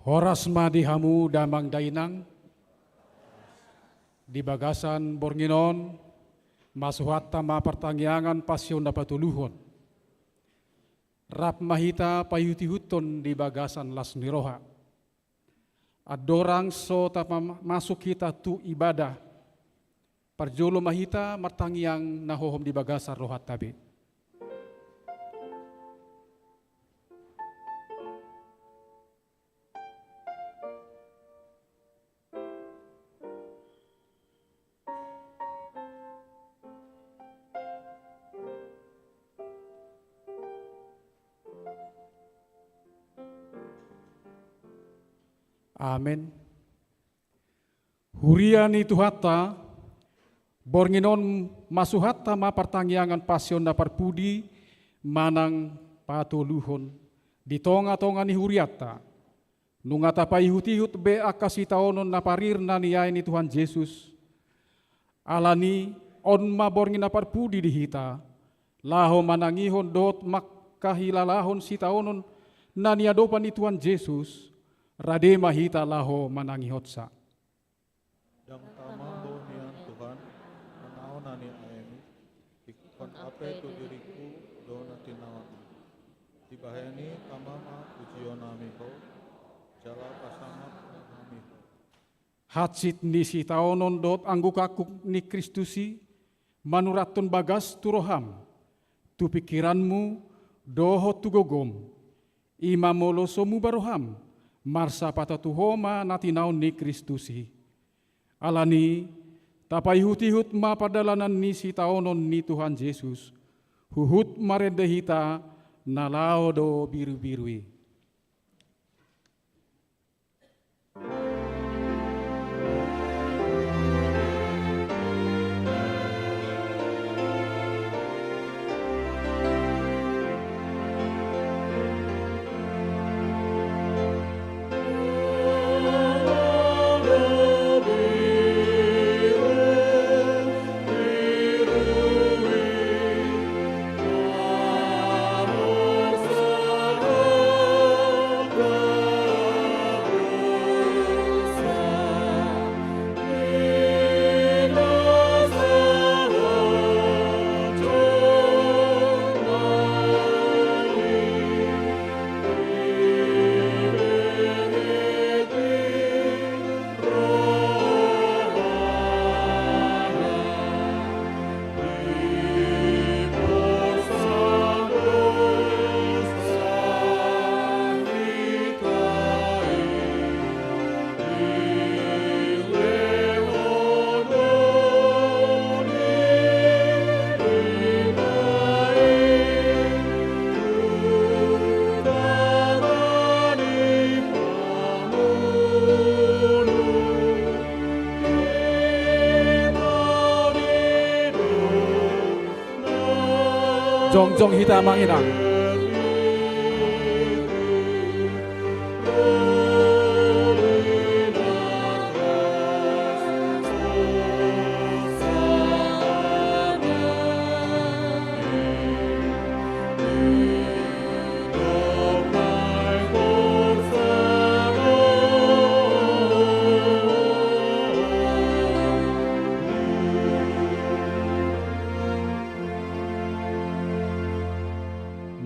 Horas madihamu damang dainang, di bagasan bornginon, masuhatta ma pertangyangan pasyon dapat tuluhon. Rap mahita payuti huton di bagasan las niroha. Adorang so tapa masuk kita tu ibadah. Parjolo mahita martangyang nahohom di bagasan rohat tabi. Amen. Huriani tuhata, bornginon masuhatta ma pertangyangan pasyon na parpudi manang patuluhon di tonga-tonga ni huriata. Nungata paihut-ihut be akasitaonon na parir na niyay ni Tuhan Yesus. Alani on ma borngin na parpudi dihita, laho manangihon dot makahilalahon sitaonon na niyadopan ni Tuhan Yesus. Rade mahita laho manangihot sa. Dang tamambo niyan Tuhan, manaon na ni ayami, ikon ape tu diriku do na tinawag. Tibaheni kamama ujiyo nami ho, jala pasangat nami ho. Hatsit ni si taonon dot anggukakuk ni Kristusi, manuraton bagas turoham, tu pikiranmu doho tugogom, imamolo somu baroham, marsa patatuhoma natinaw ni Kristusi. Alani, tapayhut-ihut mapadalanan ni si taonon ni Tuhan Yesus, huhut marendehita nalao do biru-birui. Jongjong hita manginang.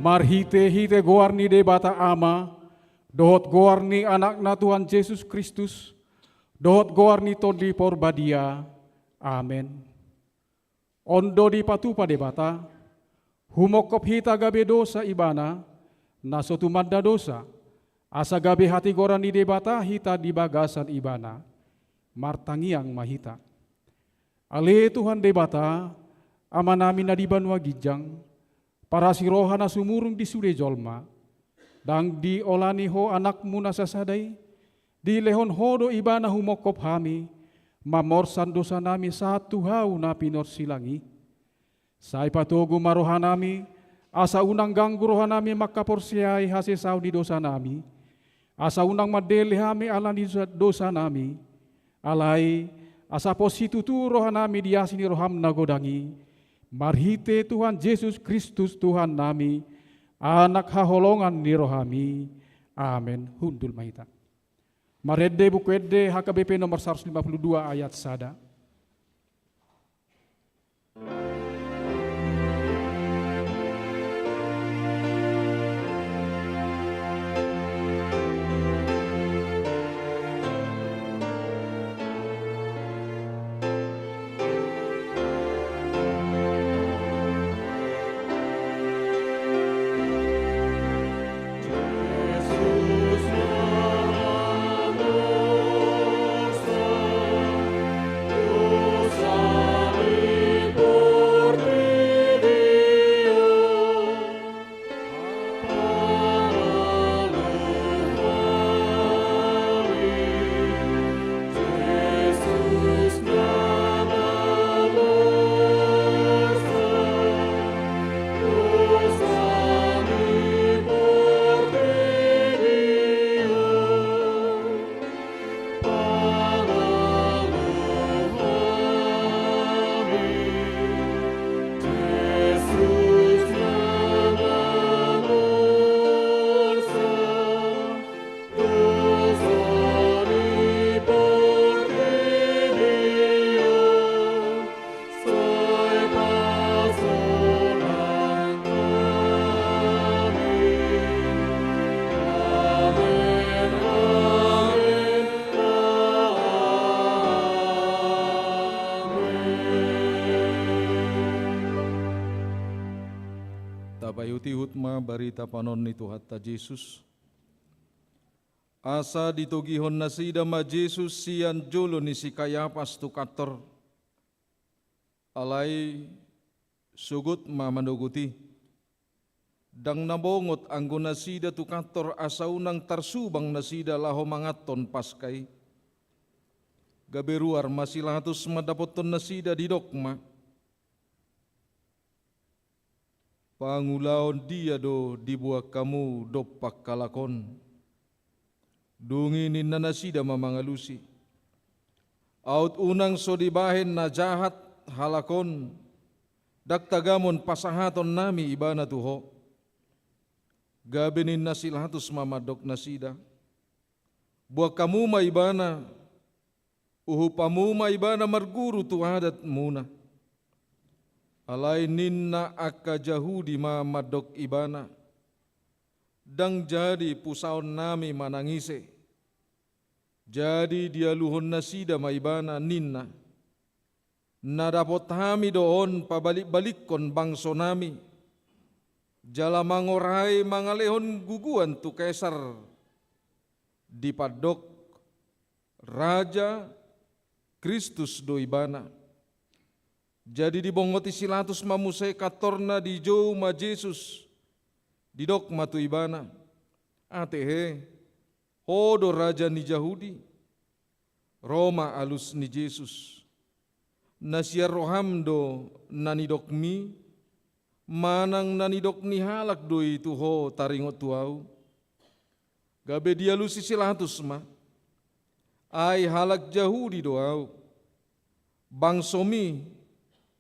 Marhite-hite goarni de bata ama, dohot goarni anak na Tuhan Yesus Kristus, dohot goarni to di porbadia. Amen. Ondo di patupa de bata, humokop hita gabe dosa ibana, nasotu madda dosa, asa gabe hati gorani de bata hita di bagasan ibana, martangiang mahita. Ale Tuhan de bata, ama namin na di banwa gijang, para siroha na sumurung di sude jolma, dang di olani ho anakmu na sasaday, di lehon hodo iba na humokop hami, mamorsan dosa nami satu hau na pinorsilangi. Say patogo maroha nami, asa unang ganggu roha nami makaporsiay hasisaw di dosa nami, asa unang madele hami alani dosa nami, alay asa positutu roha nami diasini roham nagodangi, marhite Tuhan Yesus Kristus Tuhan nami, anak haholongan ni rohami. Amen. Hundul mahita. Marede bukuede HKBP nomor 152 ayat sada. Tabayuti hutma barita panon ni Tuhan ta Jesus. Asa ditugihon na sida ma Jesus siyan julo ni si Kayapas tu kator. Alay sugut ma manuguti. Dang nabongot anggo na sida tu kator asa unang tarsubang na sida laho mangaton paskay. Gaberuar masilatus madapoton na sida di dokma. Pangulaon dia do dibuat kamu dopak kalakon. Dunginin na nasida mamangalusi. Aut unang so dibahin na jahat halakon. Daktagamon pasahaton nami ibana tuho. Gabinin na silatus mamadok nasida. Buat kamu maibana. Uhupamu maibana marguru tuhadat muna. Alay ninna akka Jahudi mamadok ibana. Dang jadi pusaon nami manangise. Jadi dia luhon nasida maibana ninna. Nadapot hami doon pabalik-balik kon bangso nami. Jala mangorai mangalehon guguan tu Kaisar. Dipadok Raja Kristus do ibana. Jadi dibongoti silatus mamusay katorna di jo ma Jesus. Didok matu ibana. Atehe. Hodo raja ni Jahudi. Roma alus ni Jesus. Nasya rohamdo nanidok mi. Manang nanidok ni halak do itu ho taringot tuau. Gabe dia lusi silatus ma. Ay halak Jahudi doau. Bangsomi.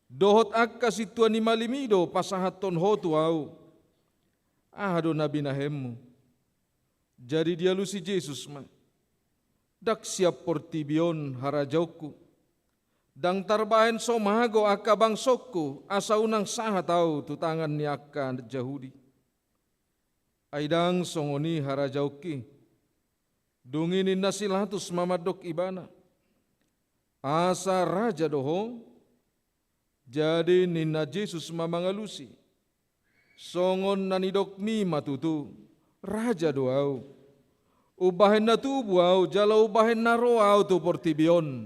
Dohot akka si tuan ni malimido pasahaton ho tuau. Ahado nabi nahemmu. Jadi dia lusi Jesus ma. Dak siap portibion harajauku. Dang tarbahen somago akka bangsokku. Asa unang saha tau tutangan ni akka Jahudi. Aidang songoni harajauki. Dunginin nasilatus mamadok ibana. Asa raja doho. Jadi nina Jesus mamangalusi. Songon nanidok mi matutu. Raja doau. Ubahen na tubuau. Jala ubahen na roau tu portibion.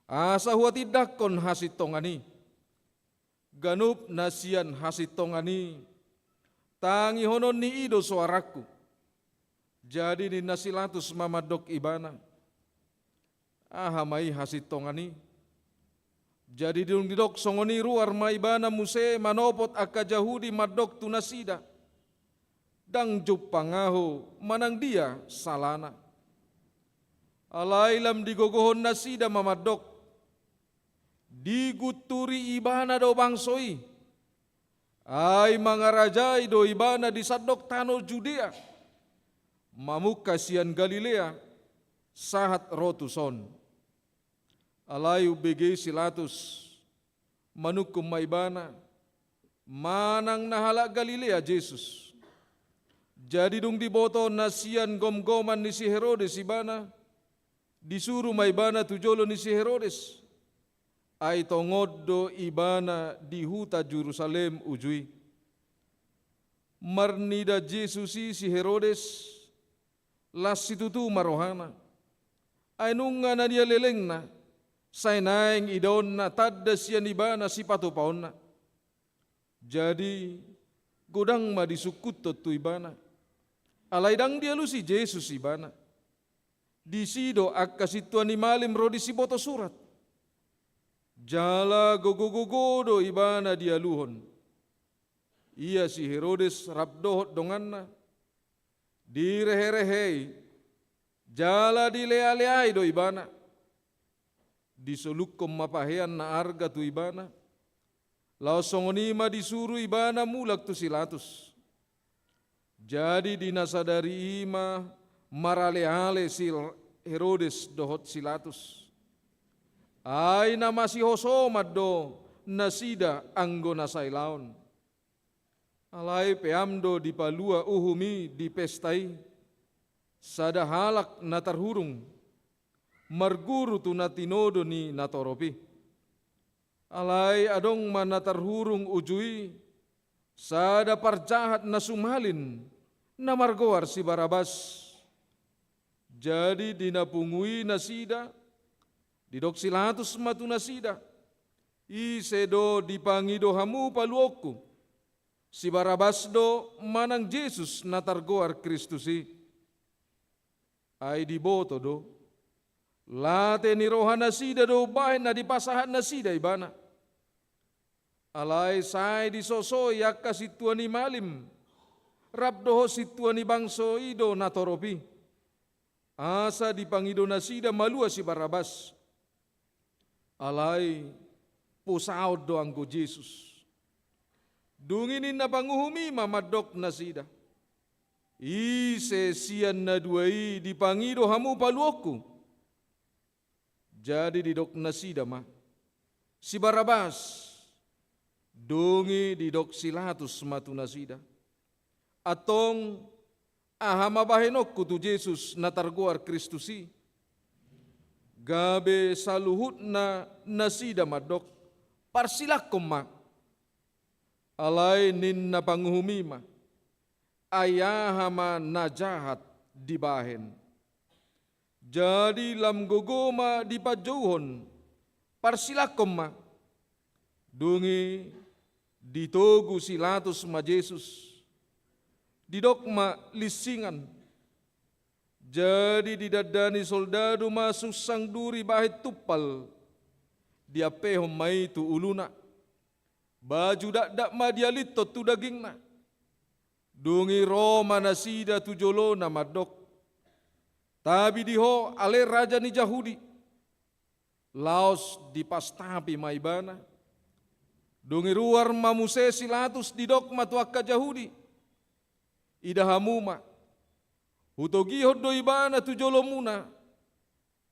Asa huati dakon hasitongani. Ganup nasian hasitongani. Tangi honon ni ido suaraku. Jadi nina silatus mamadok ibana. Ahamai hasitongani. Jadi didok songoni ruar maibana muse manopot akka Jahudi madok tunasida. Dang jupangaho manang dia salana. Alailam digogohon nasida mamadok. Diguturi ibana do bangsoi. Ay mga rajay do ibana disadok tano Judea. Mamuk kasian Galilea. sahat rotuson. Alay ubege silatus manukum maibana manang nahala Galilea Jesus. Jadi dong diboto nasian gom-goman ni si Herodes ibana, disuruh maibana tujolo ni si Herodes. Ay tongod do ibana di huta Jerusalem ujui. Marnida Jesus si Herodes las situtu marohana. Ay nunga na dia leleng na, say naing idon na tadda siya ibana si patupaon na. Jadi godang madisukut tu ibana. Alaidang dia lu si Jesus ibana. Di sido akkasituan ni malim rodi si boto surat. Jala gogo-gogo ibana dia luhon. Ia si Herodes rabdohot donganna. Direhe-rehei. Jala dilea-leai do ibana. Disolukom mapahean na arga tu ibana. Lao songonima disuruh ibana mulak tu silatus. Jadi dinasadari ima marale-ale si Herodes dohot silatus. Ay na masihosomad do nasida anggo nasailaon. Alay peamdo di palua uhumi di pestai. Sada halak natarhurung. Marguru tu natinodo ni natoropi. Alay adong manatarhurung ujui. Sada parjahat na sumalin na margoar si Barabas. Jadi dinapungui nasida. Didok silatus matu nasida. Isedo dipangido hamu paluoku. Si Barabas do manang Jesus natargoar Kristusi. Ay diboto do. Late ni rohana sida do bahin na dipasahat na sida ibana. Alay say disoso yakka situan ni malim. Rabdoho situan ni bangso ido natoropi. Asa dipangido na sida malua si Barabas. Alay pusaod do anggo Jesus. Dunginin na panguhumi mamadok na sida. Ise siyan na duai dipangido hamu paluoku. Jadi didok na sida ma. Si Barabas dungi didok silatus matu na sida. Atong ahama bahenok kutu Jesus natargoar Kristusi. Gabe saluhut na nasida madok parsilakom ma. Alay nin na panguhumima. Ayahama najahat dibahen. Jadi lam gogoma di pajuhon parsilakom ma. Dungi ditogu silatus ma Jesus. Didok ma lisingan. Jadi didadani soldado masuk sang duri bahit tupal. Dia pehom mai tu uluna. Baju dak ma dia litot tu daging na. Dungi Roma nasida tu jolo na madok. Tabi diho ale raja ni Jahudi. Laos dipastapi maibana. Dungi ruar mamuse silatus didok matuaka Jahudi. Idahamuma. Hutogihod do ibana tu jolo muna.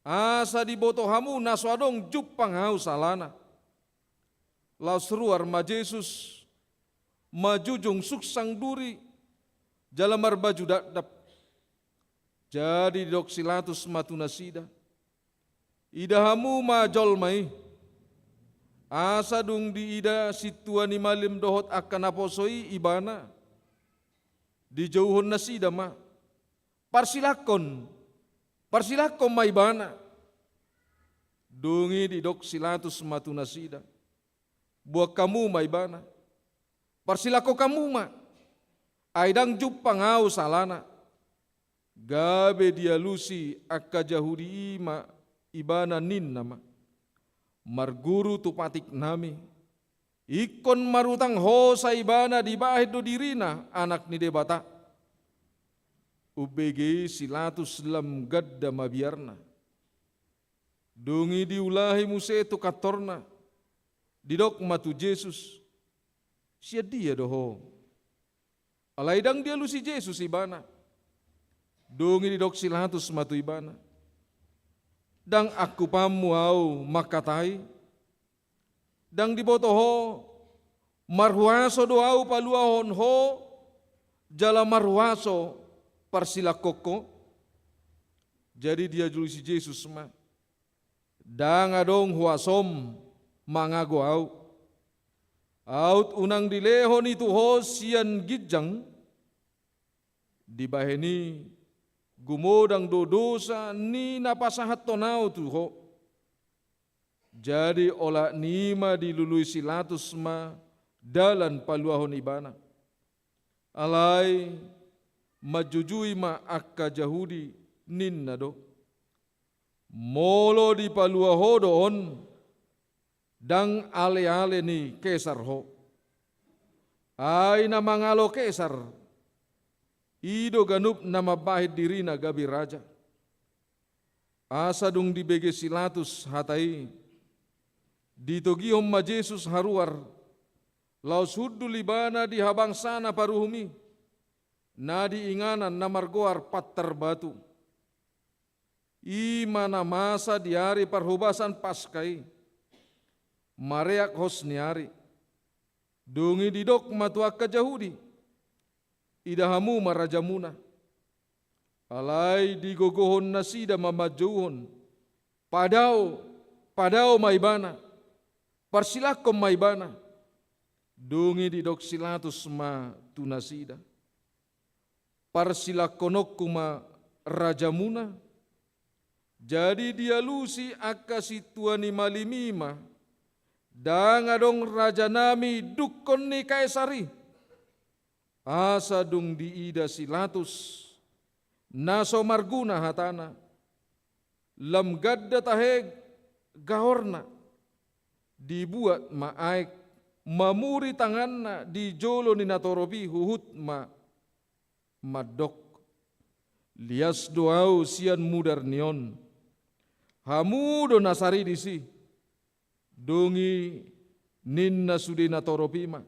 Asa diboto hamu naswadong jupang hau salana. Laos ruar ma Jesus majujung suksang duri jalamar baju dakdap. Jadi dok silatus matu nasida. Idahamu ma jolmai. Asa dung di ida situani malim dohot akan aposoi ibana. Dijauhon nasida ma. Parsilakon ma ibana. Dungi di dok silatus matu nasida. Buat kamu ma ibana. Parsilako kamu ma. Aidang jupang au salana. Gabe dia lusi akka Jahudi ima ibana nin nama. Marguru tu patik nami. Ikon marutang hosa ibana di bahid do dirina anak ni debata. Ubege silatus lam gadda mabiarna. Dungi diulahi muse tu katorna. Didok matu Jesus. Sia dia doho. Alaidang dia lusi Jesus ibana. Dungi didok silatus matu ibana. dang aku pamuau makatai, dang dibotoho marhuaso doau paluahon ho, jala marhuaso parsilakoko. Jadi dia juli si Yesus ma, dang adong huasom mangago au. Aut unang dilehon itu ho sian gijang, dibaheni gumodang dodosa ni napasahat tonau tu ho. Jadi olah nima dilului silatus ma dalan paluahon ibana. Alai majujui ma akka Jahudi ninna do. Molo di paluaho doon dang ale-ale ni Kesar ho. Ay na mangalo Kesar, ido ganup na mabahid dirina gabi raja. Asa dung dibege silatus hatai, dito gihom ma Jesus haruar, laus huddu libana di habang sana paruhumi, na diinganan na margoar patter batu. Imana masa diari parhubasan paskai, mareak hos niari, dungi didok matuak ka Jahudi, idahamu marajamuna, alai digogohon nasida mamajuhon, padao maibana, parsilakom maibana, dungi didok silatus ma tunasida, parsilakonokku ma rajamuna, jadi dia lusi akasi tuani malimima, dangadong raja nami dukon ni Kaisari, asa dung diida silatus, naso marguna hatana, lam gadda taheg gahorna, dibuat maaik, mamuri tanganna di jolo ni natorobi huhut madok, lias doau sian mudar nion, hamudo nasari disi, dungi ninna sudina toropima,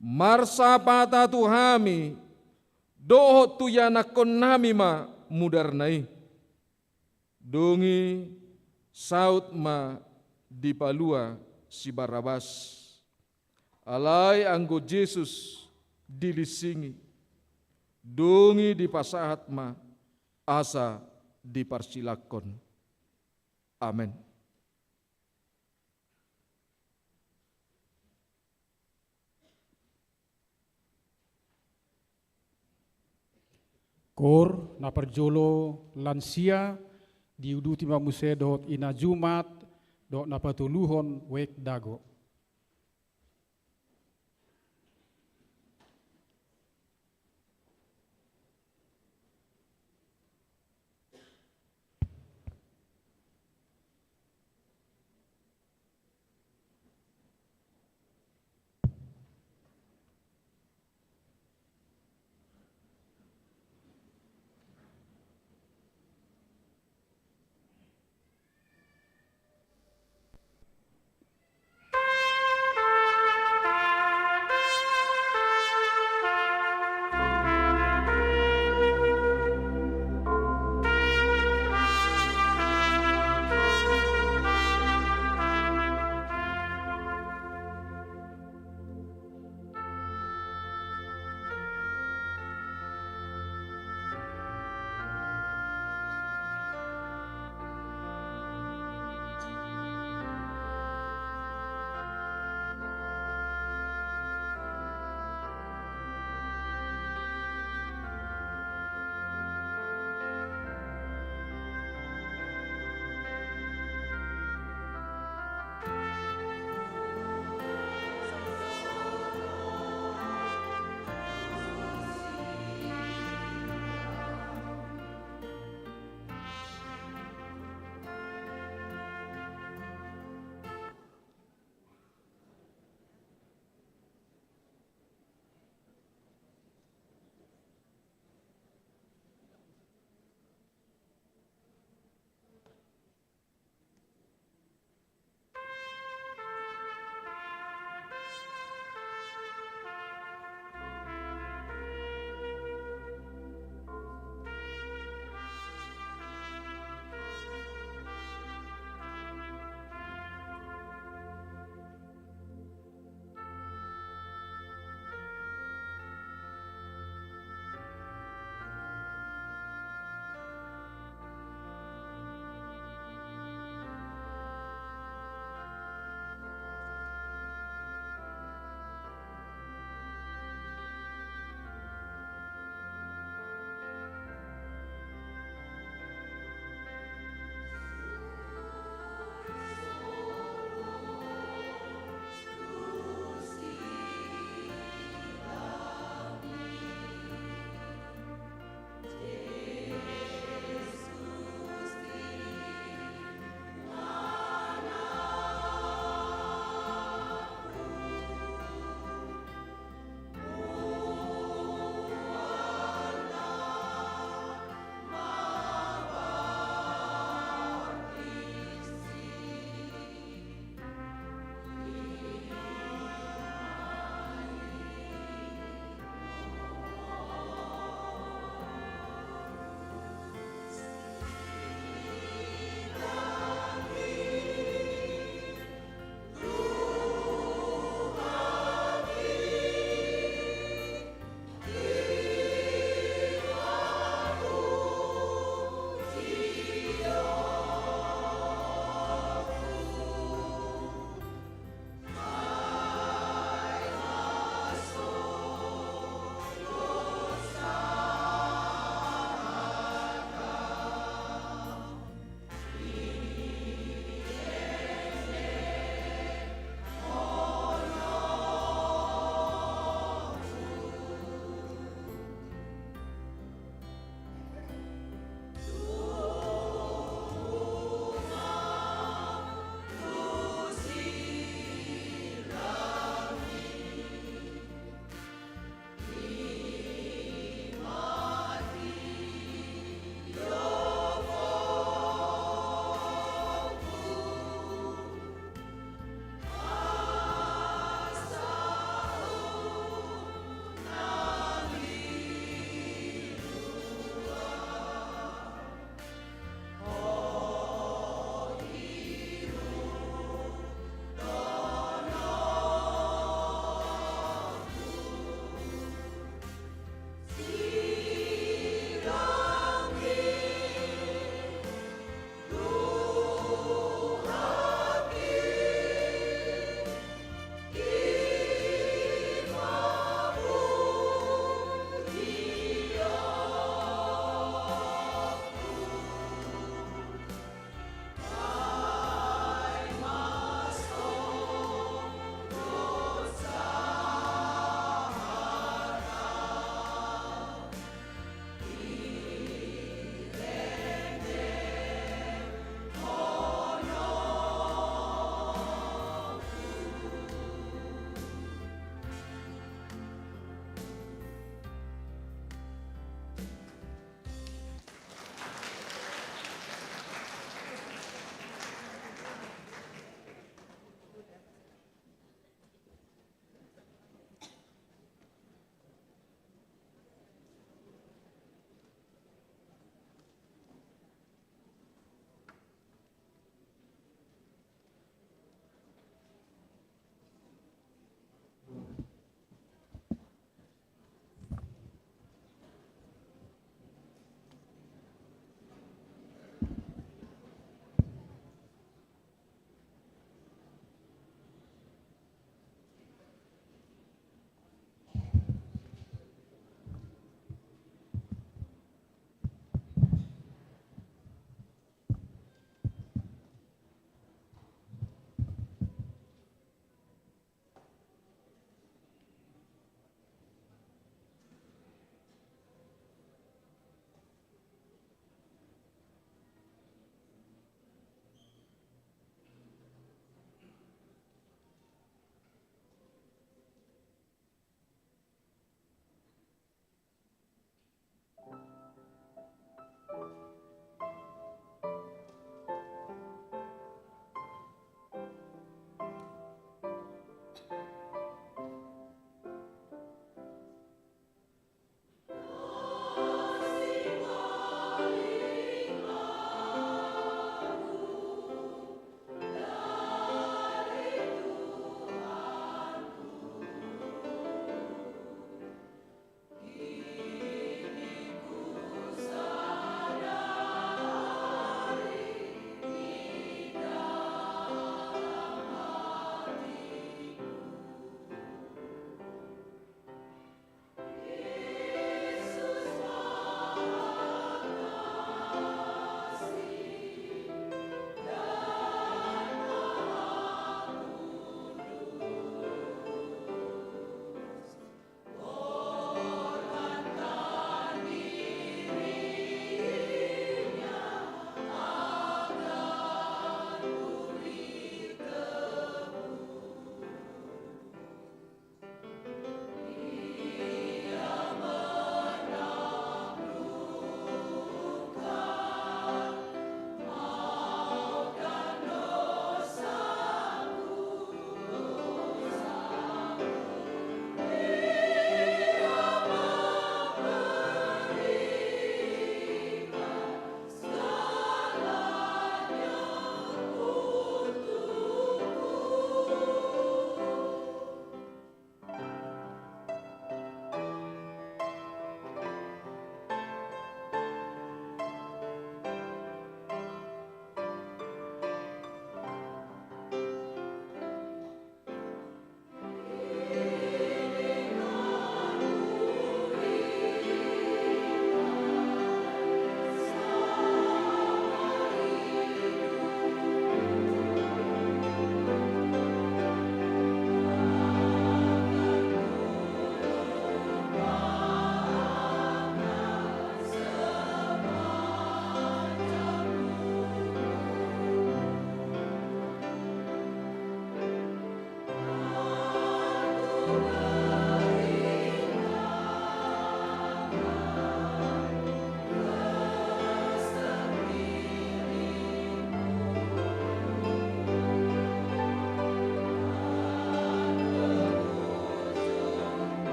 marsa pata tuhami, dohot tu yanakon nami ma mudar nai, dungi saut ma dipalua si Barabas, alai anggo Jesus dilisingi, dungi dipasahat ma asa diparsilakon. Amin. Kor na parjolo lansia diuduti mamuse dot ina Jumat dot na patuluhon wek dago.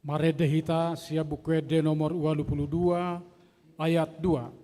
Marede hita sia bukuede nomor 22 ayat 2.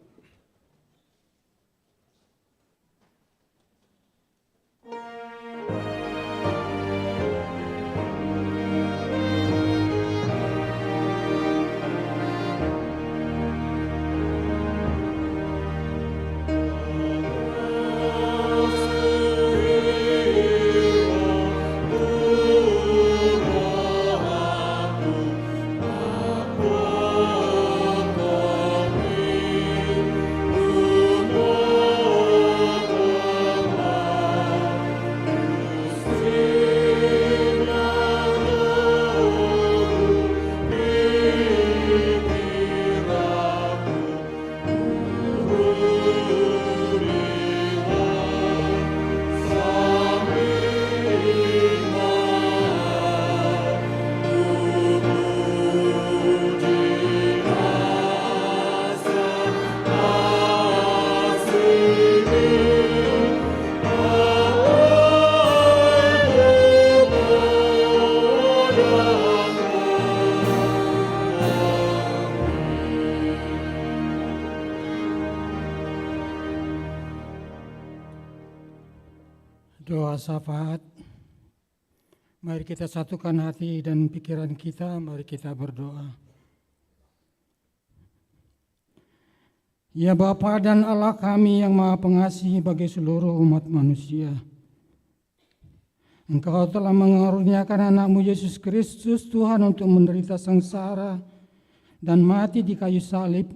Doa syafaat. Mari kita satukan hati dan pikiran kita, mari kita berdoa. Ya Bapa dan Allah kami yang Maha Pengasih bagi seluruh umat manusia. Engkau telah mengaruniakan anak-Mu Yesus Kristus Tuhan untuk menderita sengsara dan mati di kayu salib,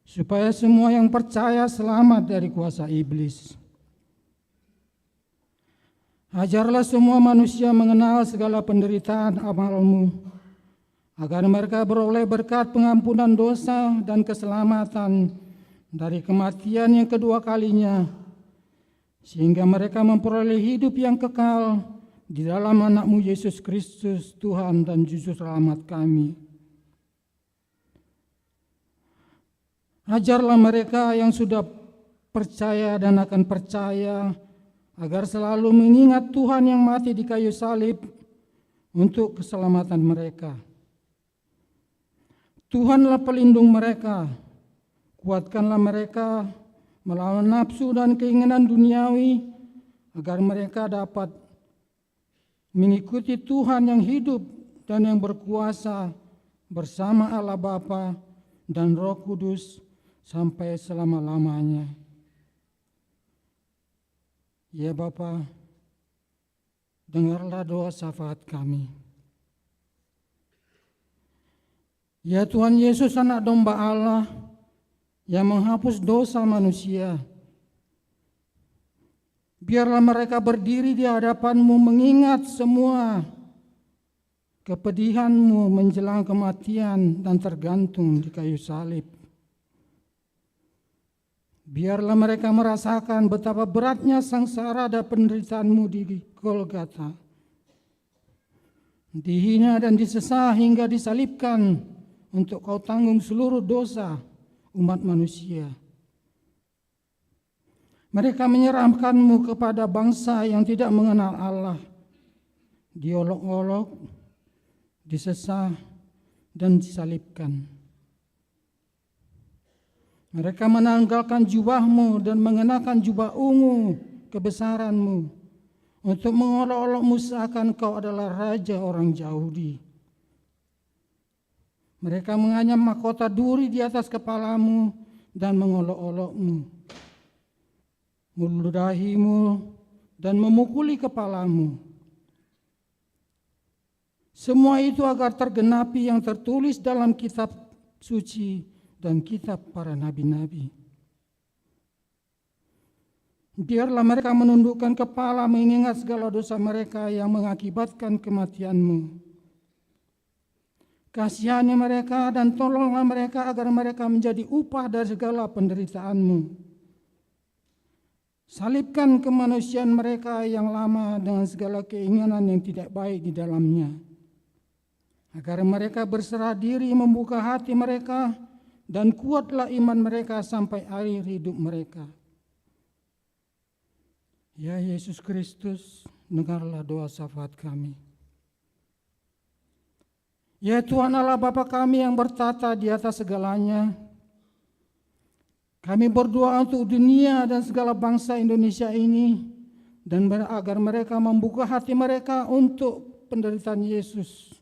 supaya semua yang percaya selamat dari kuasa iblis. Ajarlah semua manusia mengenal segala penderitaan amal-Mu, agar mereka beroleh berkat pengampunan dosa dan keselamatan dari kematian yang kedua kalinya, sehingga mereka memperoleh hidup yang kekal di dalam anak-Mu Yesus Kristus, Tuhan dan Juru Selamat kami. Ajarlah mereka yang sudah percaya dan akan percaya, agar selalu mengingat Tuhan yang mati di kayu salib untuk keselamatan mereka. Tuhanlah pelindung mereka, kuatkanlah mereka melawan nafsu dan keinginan duniawi, agar mereka dapat mengikuti Tuhan yang hidup dan yang berkuasa bersama Allah Bapa dan Roh Kudus sampai selama-lamanya. Ya Bapa, dengarlah doa syafaat kami. Ya Tuhan Yesus, anak domba Allah yang menghapus dosa manusia, biarlah mereka berdiri di hadapan-Mu mengingat semua kepedihan-Mu menjelang kematian dan tergantung di kayu salib. Biarlah mereka merasakan betapa beratnya sengsara dan penderitaan-Mu di Golgota. Dihina dan disesah hingga disalibkan untuk Kau tanggung seluruh dosa umat manusia. Mereka menyerahkan-Mu kepada bangsa yang tidak mengenal Allah, diolok-olok, disesah, dan disalibkan. Mereka menanggalkan jubah-Mu dan mengenakan jubah ungu kebesaran-Mu untuk mengolok-olok-Mu seakan Kau adalah Raja orang Yahudi. Mereka menganyam mahkota duri di atas kepala-Mu dan mengolok-olok-Mu, meludahi-Mu dan memukuli kepala-Mu. Semua itu agar tergenapi yang tertulis dalam kitab suci dan kitab para nabi-nabi. Biarlah mereka menundukkan kepala mengingat segala dosa mereka yang mengakibatkan kematian-Mu. Kasihani mereka dan tolonglah mereka agar mereka menjadi upah dari segala penderitaan-Mu. Salibkan kemanusiaan mereka yang lama dengan segala keinginan yang tidak baik di dalamnya, agar mereka berserah diri membuka hati mereka dan kuatlah iman mereka sampai akhir hidup mereka. Ya Yesus Kristus, dengarlah doa syafaat kami. Ya Tuhan Allah Bapa kami yang bertata di atas segalanya, kami berdoa untuk dunia dan segala bangsa Indonesia ini, dan agar mereka membuka hati mereka untuk penderitaan Yesus.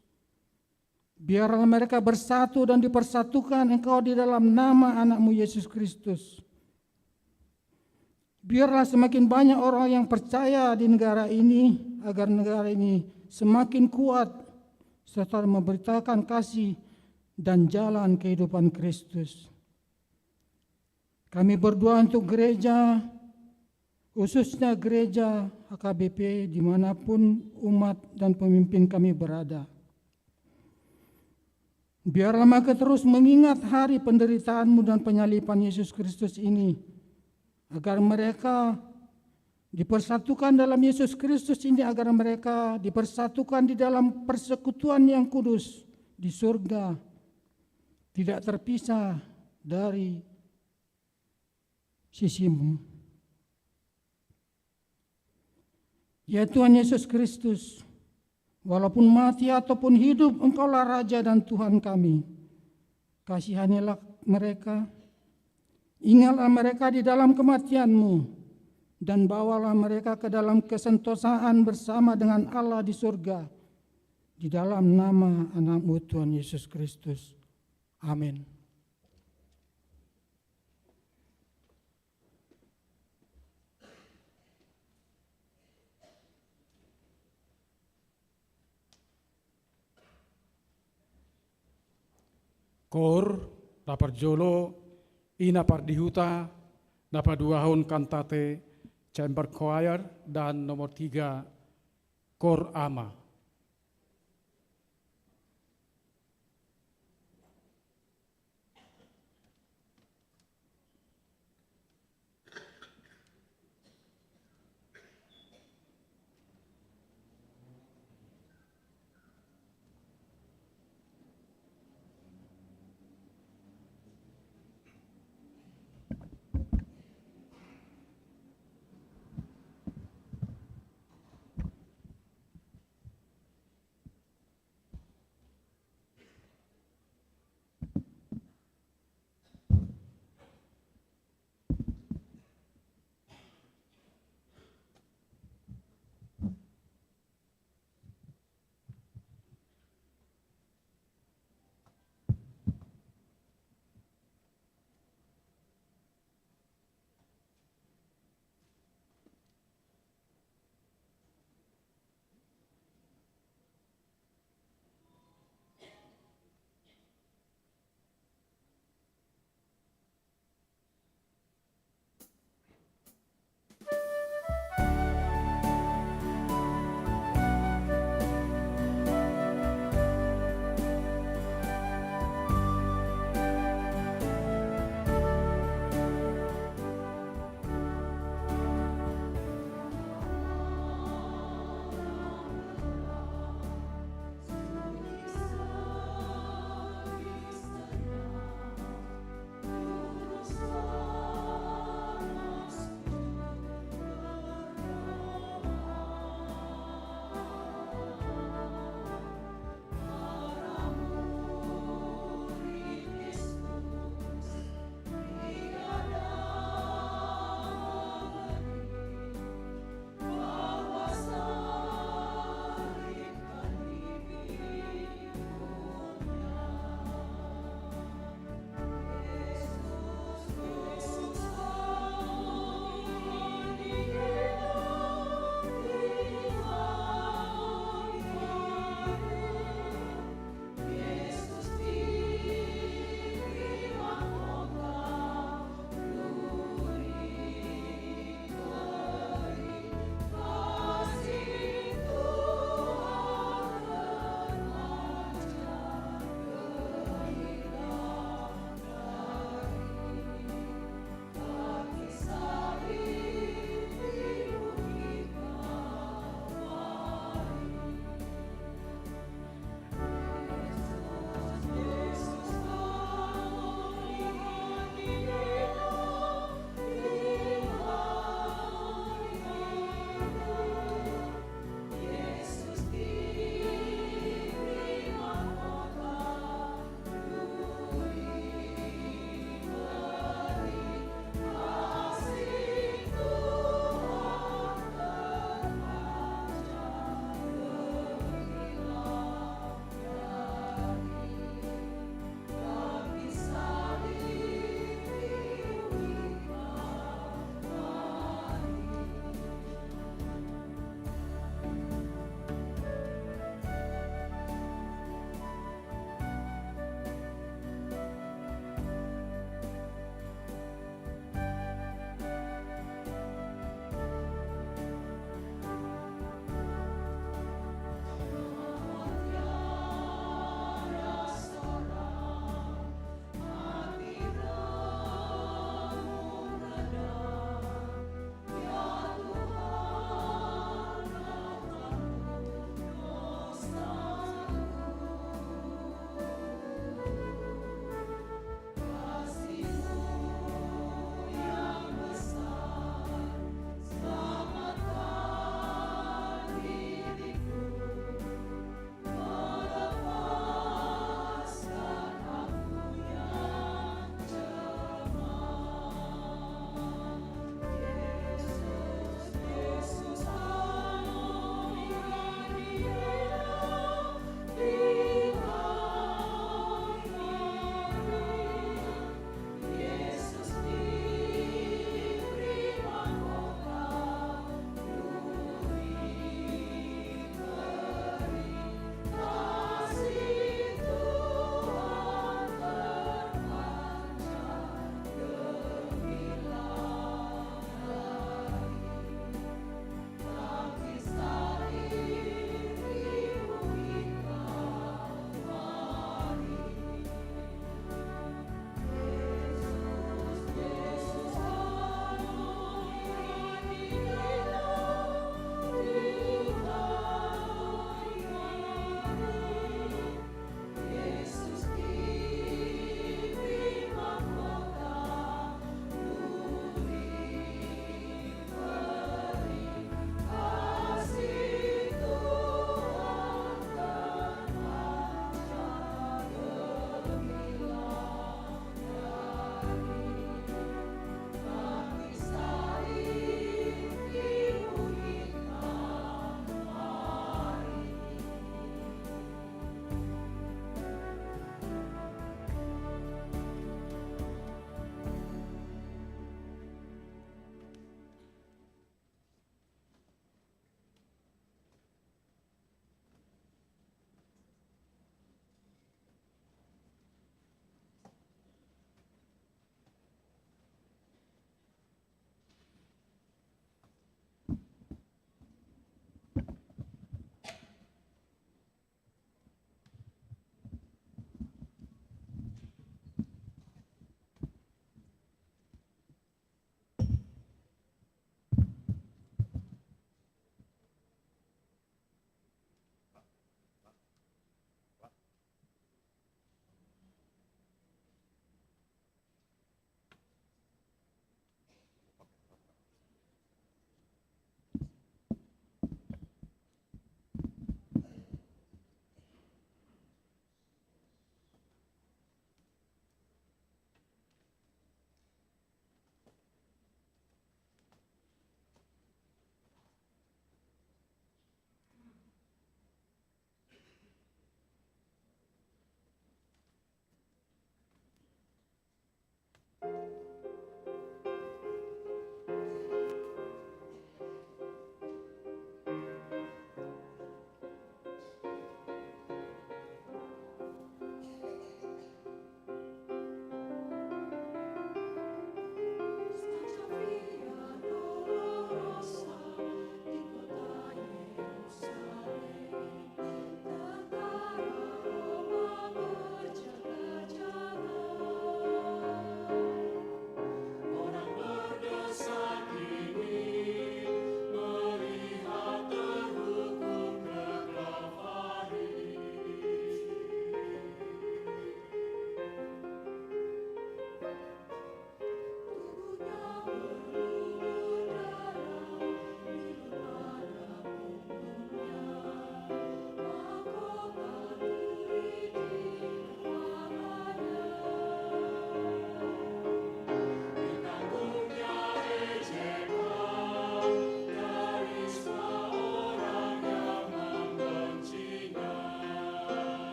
Biarlah mereka bersatu dan dipersatukan Engkau di dalam nama anak-Mu Yesus Kristus. Biarlah semakin banyak orang yang percaya di negara ini, agar negara ini semakin kuat, serta memberitakan kasih dan jalan kehidupan Kristus. Kami berdoa untuk gereja, khususnya gereja HKBP dimanapun umat dan pemimpin kami berada. Biarlah mereka terus mengingat hari penderitaan-Mu dan penyaliban Yesus Kristus ini, agar mereka dipersatukan dalam Yesus Kristus ini, agar mereka dipersatukan di dalam persekutuan yang kudus di surga, tidak terpisah dari sisi-Mu. Ya Tuhan Yesus Kristus, walaupun mati ataupun hidup, Engkaulah Raja dan Tuhan kami. Kasihanilah mereka, ingatlah mereka di dalam kematian-Mu, dan bawalah mereka ke dalam kesentosaan bersama dengan Allah di surga, di dalam nama anak-Mu Tuhan Yesus Kristus. Amin. Kor dapat jolo ina pardihuta dapat 2 tahun kantate chamber choir dan nomor 3 kor ama.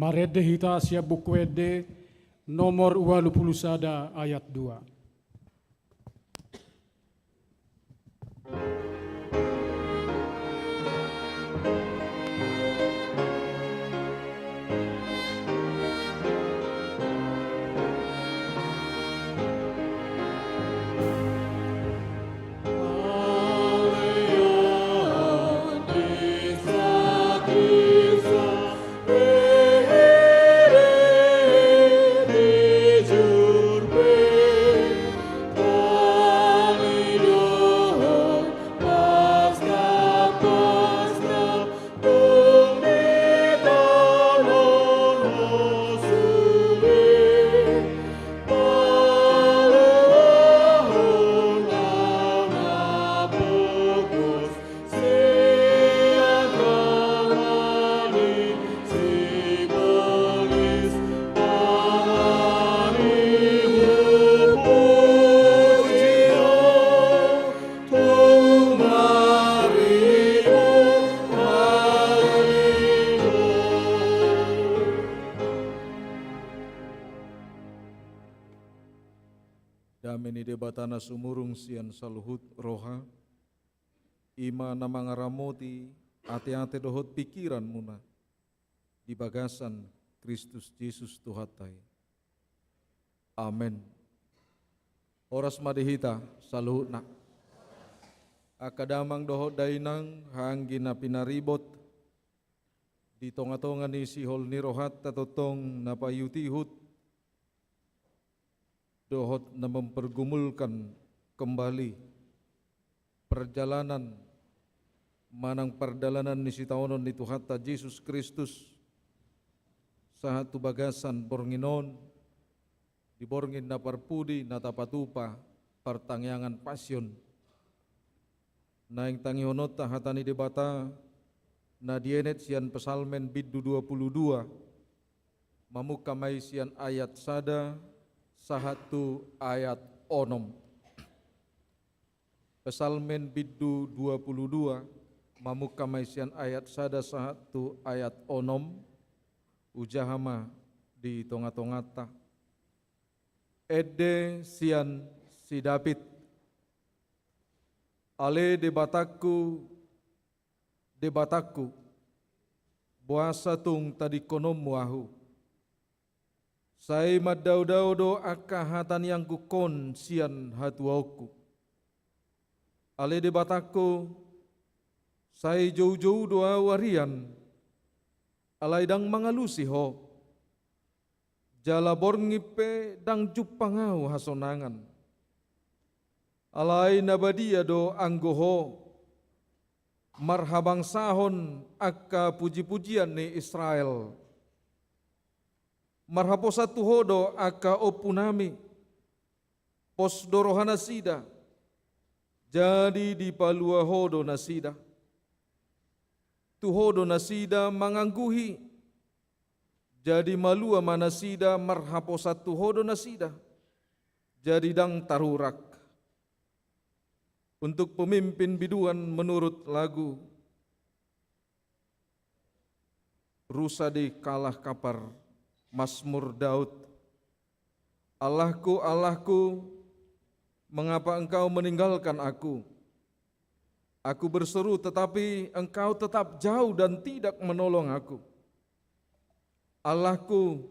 Marede hita asia buku ede nomor 21 ayat 2. Dameni debatana sumurung sian saluhut roha, ima nama ngaramoti ate-ate dohot pikiran muna di bagasan Kristus Yesus Tuhatai. Amen. Oras madihita saluhut nak. Akadamang dohot dainang hanggina pinaribot di tonga-tonga ni sihol ni rohat tatotong napayutihut dohot na mempergumulkan kembali perjalanan manang perdalanan ni si taonon ni Tuhata Yesus Kristus sahatu bagasan bornginon di borngin na parpudi na tapatupa pertangyangan pasyon na ing tangihonot tahatani debata na dienet sian pesalmen biddu 22 mamukamay sian ayat sada sahatu ayat onom. Pesalmen biddu 22 mamukamay sian ayat sada sahatu ayat onom ujahama di tonga-tongata. Ede sian si David ale debataku buasa tung tadi konom wahu Sai madau-daudo akka hatan yang kukon sian hatuauku. Ale de batako, sai jauh-jauh doa warian, alai dang mangalusi ho. Jala borngipe dang jupangau hasonangan. Alai nabadia do anggoho, marhabang sahon akka puji-pujian ni Israel. Marhapo satu hodo aka opunami pos dorohana sida jadi di palua hodo nasida tu hodo nasida mangangguhi jadi malua manasida marhapo satu hodo nasida jadi dang tarurak untuk pemimpin biduan menurut lagu Rusadi kalah kapar Mazmur Daud. Allahku, Allahku, mengapa engkau meninggalkan aku? Aku berseru tetapi engkau tetap jauh dan tidak menolong aku. Allahku,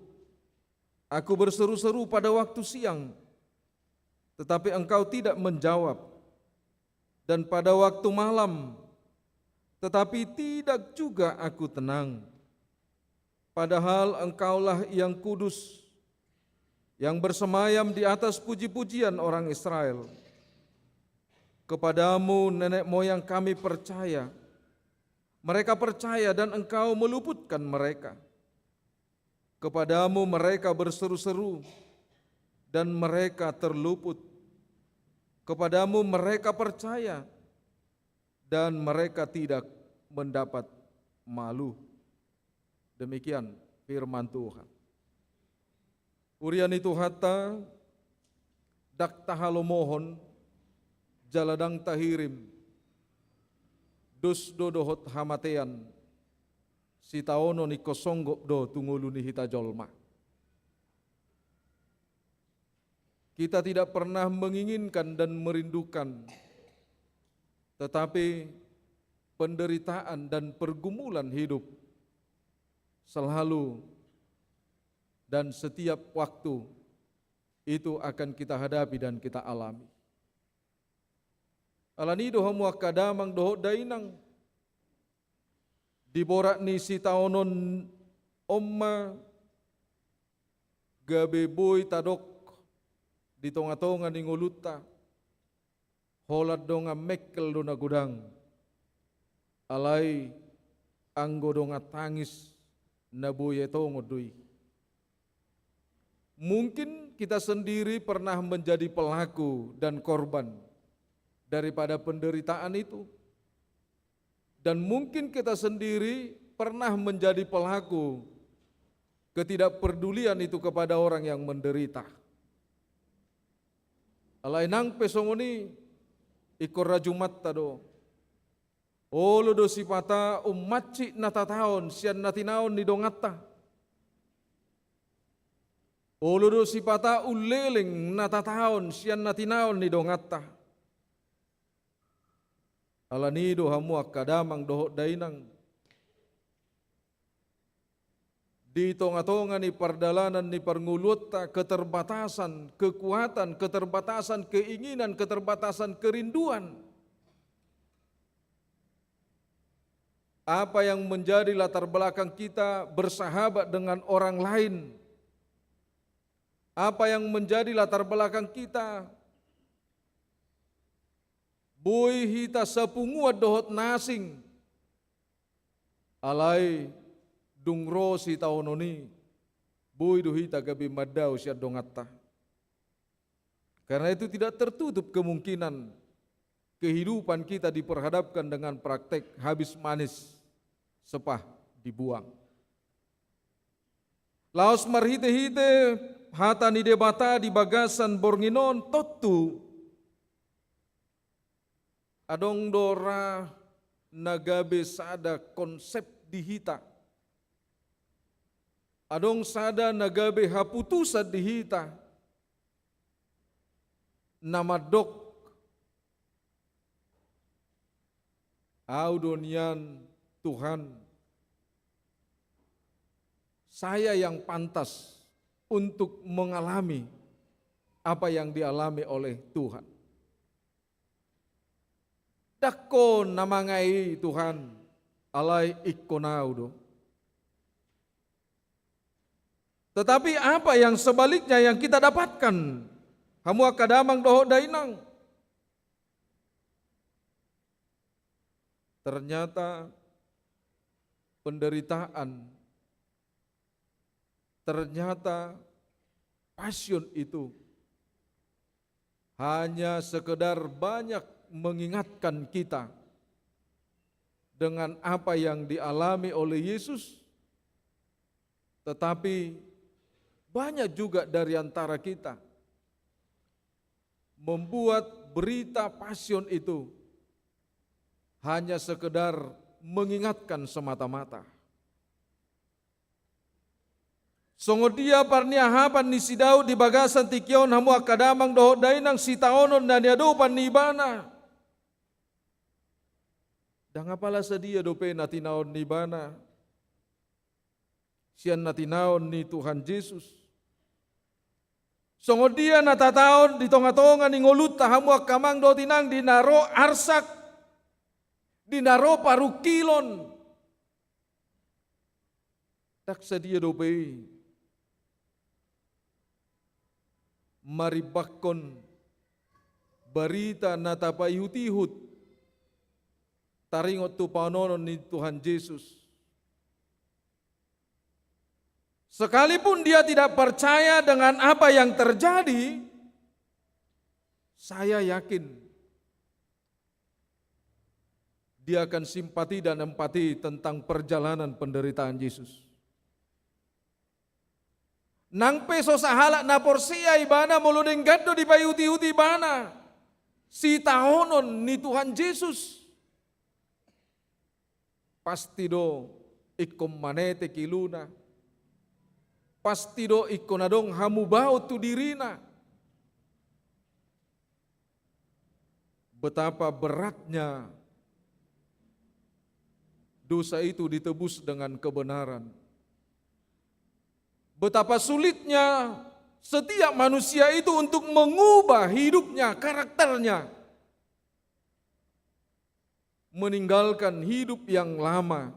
aku berseru-seru pada waktu siang, tetapi engkau tidak menjawab. Dan pada waktu malam, tetapi tidak juga aku tenang. Padahal engkaulah yang kudus, yang bersemayam di atas puji-pujian orang Israel. Kepadamu nenek moyang kami percaya. Mereka percaya dan engkau meluputkan mereka. Kepadamu mereka berseru-seru dan mereka terluput. Kepadamu mereka percaya dan mereka tidak mendapat malu. Demikian firman Tuhan. Urian itu hatta dak tahalomohon jaladang tahirim dus dodohot hamatean si taono ni kosonggop do tunguluni hita jolma. Kita tidak pernah menginginkan dan merindukan, tetapi penderitaan dan pergumulan hidup selalu dan setiap waktu itu akan kita hadapi dan kita alami. Alani doha muakadamang doho dainang diborak ni si taonon omma gabe boy tadok di tonga-tonga ni nguluta holat donga mekkel dona gudang alai anggo donga tangis nabuye tongo dui. Mungkin kita sendiri pernah menjadi pelaku dan korban daripada penderitaan itu. Dan mungkin kita sendiri pernah menjadi pelaku ketidakpedulian itu kepada orang yang menderita. Alai nang pesongoni ikor rajumat tado. Olo do sipata umatci natataon sian natinaon ni dongata. Olo do sipata uleleng natataon sian natinaon ni dongata. Alani do hamuak kadamang doho dainang. Di tonga-tonga ni pardalanan ni parnguluta keterbatasan, kekuatan, keterbatasan keinginan, keterbatasan kerinduan. Apa yang menjadi latar belakang kita bersahabat dengan orang lain? Apa yang menjadi latar belakang kita boy hita sapunguat dohot nasing alai dungro si taononi boy do hita gabi madau sia dongatta. Karena itu tidak tertutup kemungkinan kehidupan kita diperhadapkan dengan praktek habis manis sepah dibuang. Laos marhite-hite hata ni debata di bagasan bornginon totu adong dora nagabe sada konsep dihita. Adong sada nagabe haputusan dihita. Namadok audonian Tuhan, saya yang pantas untuk mengalami apa yang dialami oleh Tuhan. Dako namangai Tuhan alai ikonaudo. Tetapi apa yang sebaliknya yang kita dapatkan? Hamu akadamang doho dainang. Ternyata penderitaan, ternyata passion itu hanya sekedar banyak mengingatkan kita dengan apa yang dialami oleh Yesus, tetapi banyak juga dari antara kita membuat berita passion itu hanya sekedar mengingatkan semata-mata. Songodia parniahapan ni si Daud di bagasan tikyon hamu akadamang doho dainang si taonon na niadopan ni bana. Dan apalah sedia dope na tinaon ni bana. Sian na tinaon ni Tuhan Yesus. Songodia na tataon di tonga-tonga ni ngolut hamu akamang doho tinang dinaro arsak. Dinaro parukilon. Tak sedia dope. Maribakon berita na tapayhut-ihut taringot tu panonon ni Tuhan Yesus. Sekalipun dia tidak percaya dengan apa yang terjadi, saya yakin dia akan simpati dan empati tentang perjalanan penderitaan Yesus. Nang peso sahala na porsia ibana muluneng gado di payuti-uti ibana. Si tahonon ni Tuhan Yesus. Pasti do ikom manete kiluna. Pasti do ikonadong hamubao tu dirina. Betapa beratnya dosa itu ditebus dengan kebenaran. Betapa sulitnya setiap manusia itu untuk mengubah hidupnya, karakternya. Meninggalkan hidup yang lama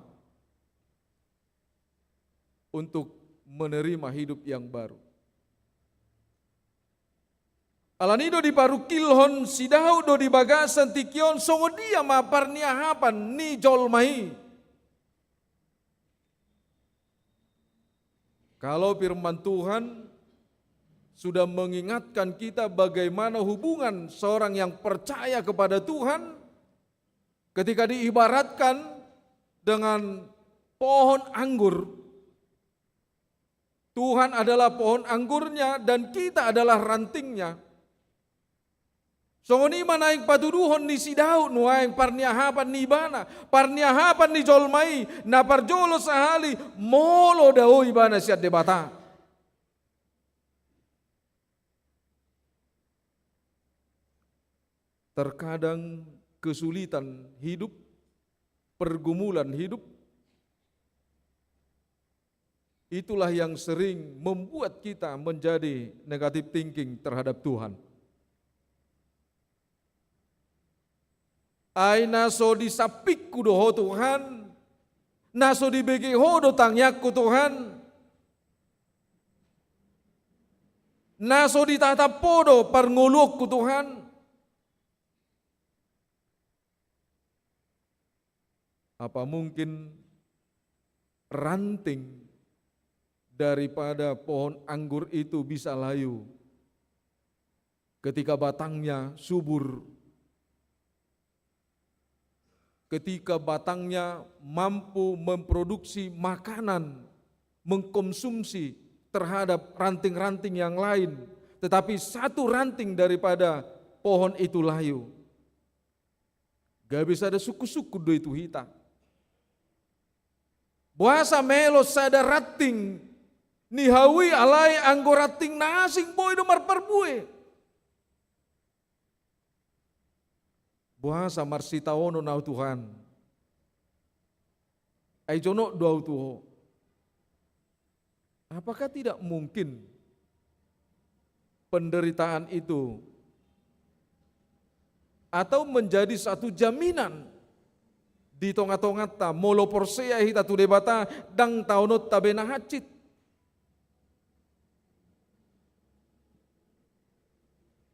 untuk menerima hidup yang baru. Alanido di parukilhon si Daud do di bagasan tikyon songo dia maparniahapan ni jolmai. Kalau firman Tuhan sudah mengingatkan kita bagaimana hubungan seorang yang percaya kepada Tuhan ketika diibaratkan dengan pohon anggur. Tuhan adalah pohon anggurnya dan kita adalah rantingnya. Songoni manaing patuduhon ni si Daud nuaing parniahapan ni bana, parniahapan ni jolmai, na parjolo sahali, molo daw ibana siat debata. Terkadang kesulitan hidup, pergumulan hidup, itulah yang sering membuat kita menjadi negative thinking terhadap Tuhan. Ay naso di sapik ko doho Tuhan, naso di begi ho do tangyak ko Tuhan, naso di tatapo do parngulok ko Tuhan. Apa mungkin ranting daripada pohon anggur itu bisa layu ketika batangnya subur, ketika batangnya mampu memproduksi makanan, mengkonsumsi terhadap ranting-ranting yang lain, tetapi satu ranting daripada pohon itu layu. Gak bisa ada suku-suku do itu hita. Buasa melo sada rating, nihawi alai anggo rating nasing boy do marparbue. Buasa marsitaono nau Tuhan. Ai jono doau tuho. Apakah tidak mungkin penderitaan itu atau menjadi satu jaminan di tonga-tonga ta molo porsea hita tu debata dang taunot tabena hacit.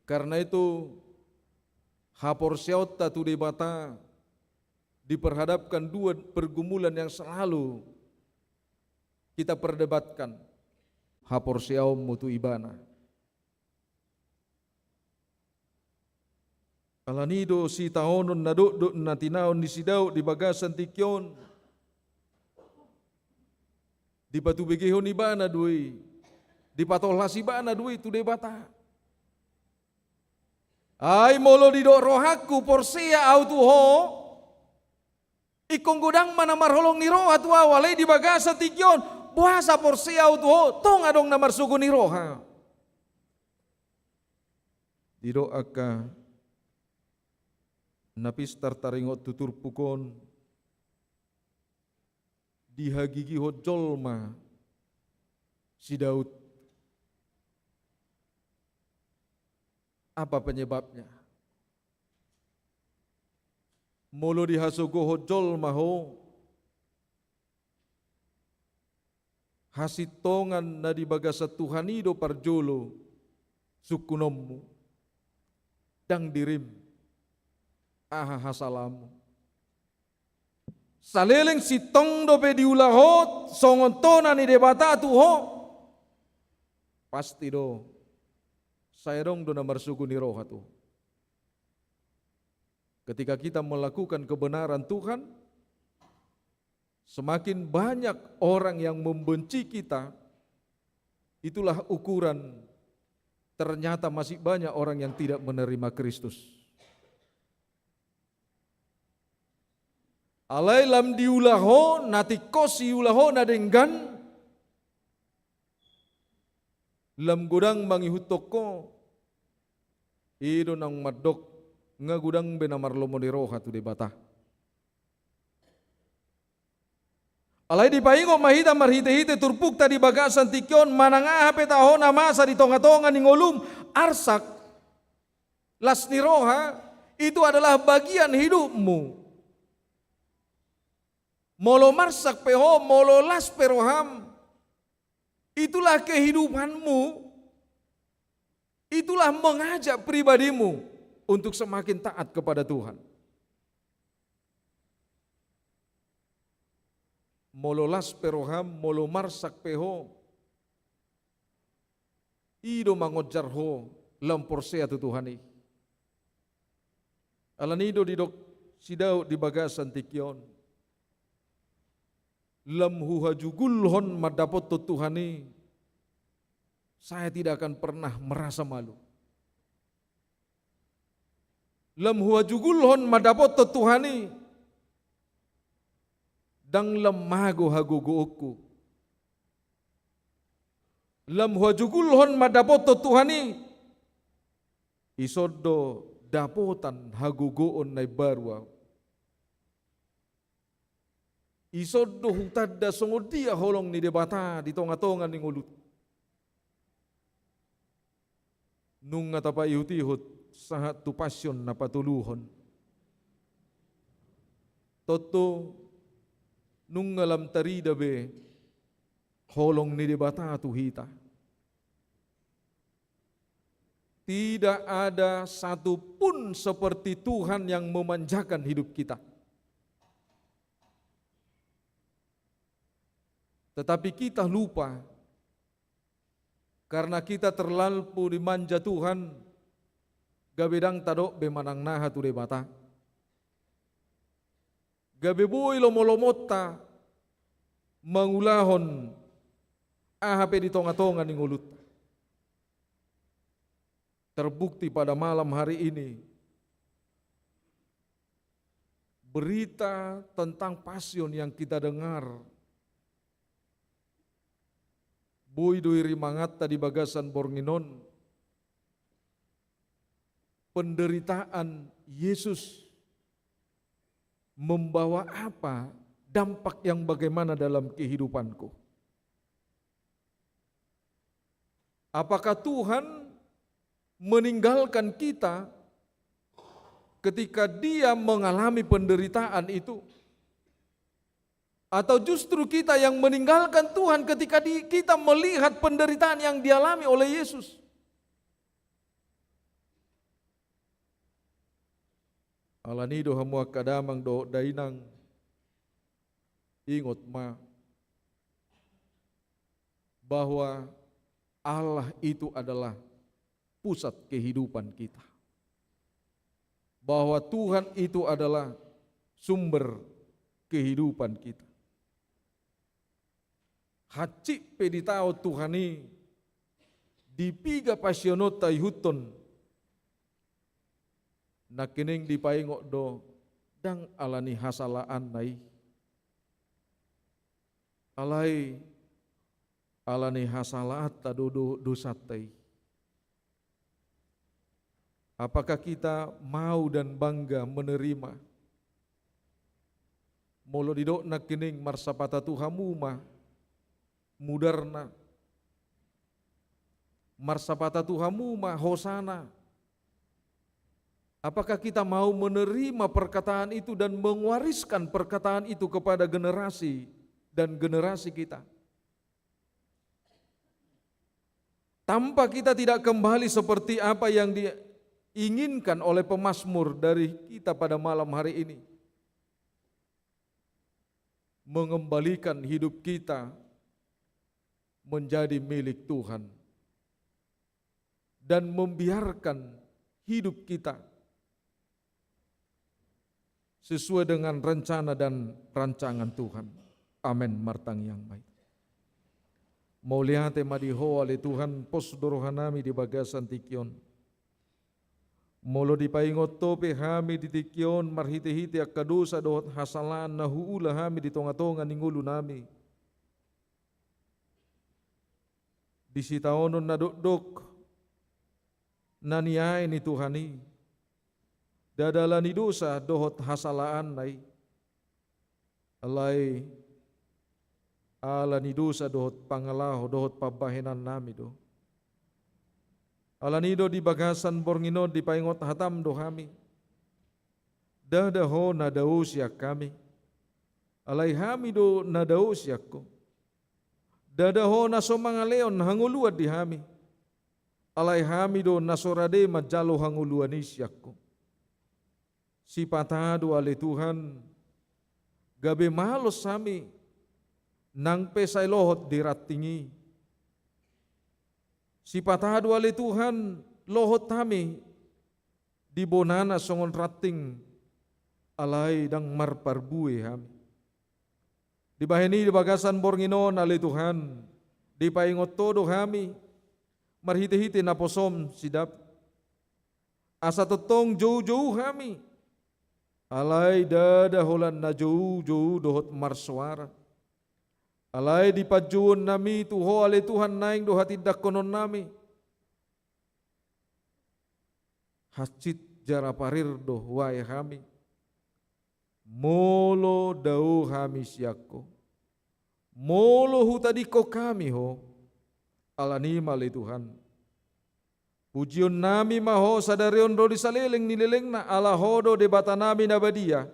Karena itu haporseot ta tu debata diperhadapkan dua pergumulan yang selalu kita perdebatkan. Haporseau mutu ibana. Alanido si taonon na do na tinaon ni sidaw di bagasan tikyon. Di batu begehon ibana dui. Di patolas ibana dui tu debata. Ay molo di do rohaku porsea autu ho. Ikong gudang mana marholong ni roha tu awalay di bagasan tikyon. Buasa porsea autu ho. Tong adong na marsugo ni roha. Di doa ka napis tartaringot tutur pukon dihagigi hojolma si Daud. Apa penyebabnya? Molo dihasugo hojolma ho hasitongan na di bagasa Tuhanido parjolo sukunommu dang dirim hasalamu. Saleleng si tong dope diulahot songontona ni debata tu ho. Pasti do saya dong do na marsuku ni roha tu. Ketika kita melakukan kebenaran Tuhan, semakin banyak orang yang membenci kita, itulah ukuran ternyata masih banyak orang yang tidak menerima Kristus. Alai lam diulaho nati kosi ulaho na denggan lam gudang mangihutoko ido nang madok nga gudang benamarlomo di roha tu debata. Alai di paingo mahita marhite-hite turpuk tadi bagasan tikyon manangaha petaho na masa di tonga-tonga ni ngolum arsak las ni roha itu adalah bagian hidupmu. Molo marsak peho, molo las peroham. Itulah kehidupanmu. Itulah mengajak pribadimu untuk semakin taat kepada Tuhan. Molo las peroham, molo marsak peho. Ido mangojarho lamporsea tu Tuhani. Alanido didok sidau di bagasan tikyon. Lam huhajugulhon madapot tu Tuhani, saya tidak akan pernah merasa malu. Lam huhajugulhon madapot tu Tuhani, dang lam mago haguguokku. Lam huhajugulhon madapot tu Tuhani, isodo dapotan haguguon na barwa. Isod do hutadda songodia holong ni debata di tonga-tonga ni ngulut. Nung ngata pa ihut-ihut sahat tu pasyon na patuluhon. Toto nung ngalam tarida be holong ni debata tu hita. Tidak ada satu pun seperti Tuhan yang memanjakan hidup kita. Tetapi kita lupa karena kita terlalu dimanja Tuhan, gabedang tadok bemanang naha tu debata. Gabeboy lomolomota mangulahon ahape di tonga-tonga ni ngulut. Terbukti pada malam hari ini berita tentang passion yang kita dengar. Boy doi rimangat tadi bagasan Bornginon. Penderitaan Yesus membawa apa? Dampak yang bagaimana dalam kehidupanku? Apakah Tuhan meninggalkan kita ketika Dia mengalami penderitaan itu? Atau justru kita yang meninggalkan Tuhan ketika kita melihat penderitaan yang dialami oleh Yesus? Alanido hamua kadamang do dainang ingot ma bahwa Allah itu adalah pusat kehidupan kita. Bahwa Tuhan itu adalah sumber kehidupan kita. Hacik peditao Tuhani dipiga pasionota ihuton nakining dipaingok do dang alani hasalaan nai alai alani hasalaat tadodo dosatai. Apakah kita mau dan bangga menerima molo didok nakining marsapata Tuhamu mah mudarna marsapata Tuhamu mah hosana? Apakah kita mau menerima perkataan itu dan mewariskan perkataan itu kepada generasi dan generasi kita? Tanpa kita tidak kembali seperti apa yang diinginkan oleh pemazmur dari kita pada malam hari ini. Mengembalikan hidup kita menjadi milik Tuhan dan membiarkan hidup kita sesuai dengan rencana dan rancangan Tuhan. Amin. Martang yang baik. Mau lihat madiho oleh Tuhan pos dorohanami di bagasan tikion. Molo dipaingot tope hami di tikion marhiti-hiti akadosa dohot hasalan nahuula hami di tonga-tonga ningulu nami. Di sitaonon na dok naniay ni Tuhani dadala ni dosa dohot hasalaan nai alay ala ni dosa dohot pangalaho dohot pabahenan nami do ala nido di bagasan borngino di paingot hatam do hami dadaho nadausyak kami alay hami do nadausyak ko dadaho nasomangaleon hanguluad di hami alay hami do nasorade majalo hanguluan isyak ko sipatado ale Tuhan gabe malos sami nang pesay lohot diratingi sipatado ale Tuhan lohot kami di bonana songon rating alay dang marparbue hami di baheni di bagasan bornginon ale Tuhan di paingot todo kami marhiti-hiti na posom sidap asa totong jauh-jauh kami alay dadaholan na jauh-jauh dohot marswara alay di pajuon nami tuho ale Tuhan naing dohatidak konon nami hacit jaraparir doh wae kami molo dau kami siako molo hutadiko kami ho alani mali Tuhan pujion nami maho sadarion do disaleleng nileleng na ala hodo debata nami nabadia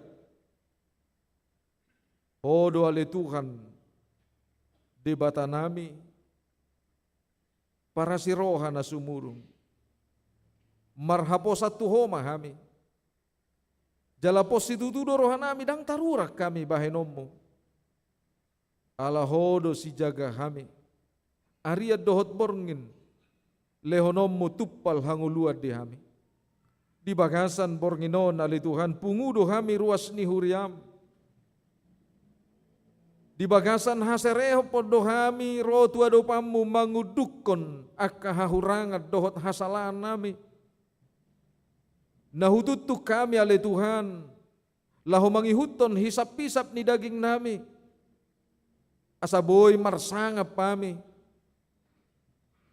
hodo ale Tuhan debata nami para siroha na sumurung marhapos at tuho mahami jalapos situtudo rohanami dang tarurak kami bahenommo ala hodo si jaga kami ariad dohot borngin lehonommu tuppal hanguluad di hami di bagasan bornginon ali Tuhan pungudo hami ruas ni huriam di bagasan hasereho podo hami rotu adopamu mangudukon akahahurangat dohot hasalan nami nahututuk kami ali Tuhan laho mangihuton hisap-hisap ni daging nami asaboy marsangap kami